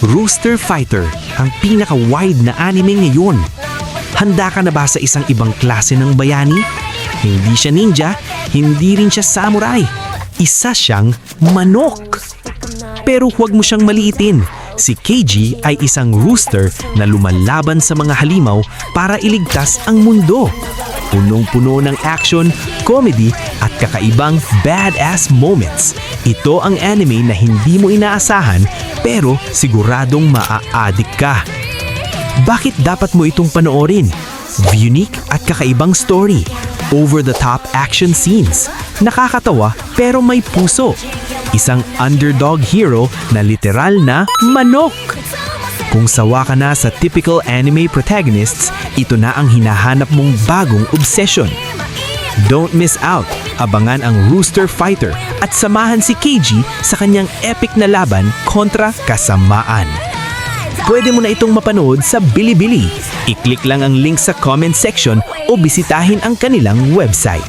Rooster Fighter, ang pinaka-wide na anime ngayon. Handa ka na ba sa isang ibang klase ng bayani? Hindi siya ninja, hindi rin siya samurai. Isa siyang manok. Pero huwag mo siyang maliitin. Si Keiji ay isang rooster na lumalaban sa mga halimaw para iligtas ang mundo. Punong-puno ng action, comedy at kakaibang badass moments. Ito ang anime na hindi mo inaasahan pero siguradong maa-addict ka. Bakit dapat mo itong panoorin? Unique at kakaibang story. Over-the-top action scenes. Nakakatawa pero may puso. Isang underdog hero na literal na manok. Kung sawa ka na sa typical anime protagonists, ito na ang hinahanap mong bagong obsession. Don't miss out. Abangan ang Rooster Fighter at samahan si Keiji sa kanyang epic na laban kontra kasamaan. Pwede mo na itong mapanood sa Bilibili. I-click lang ang link sa comment section o bisitahin ang kanilang website.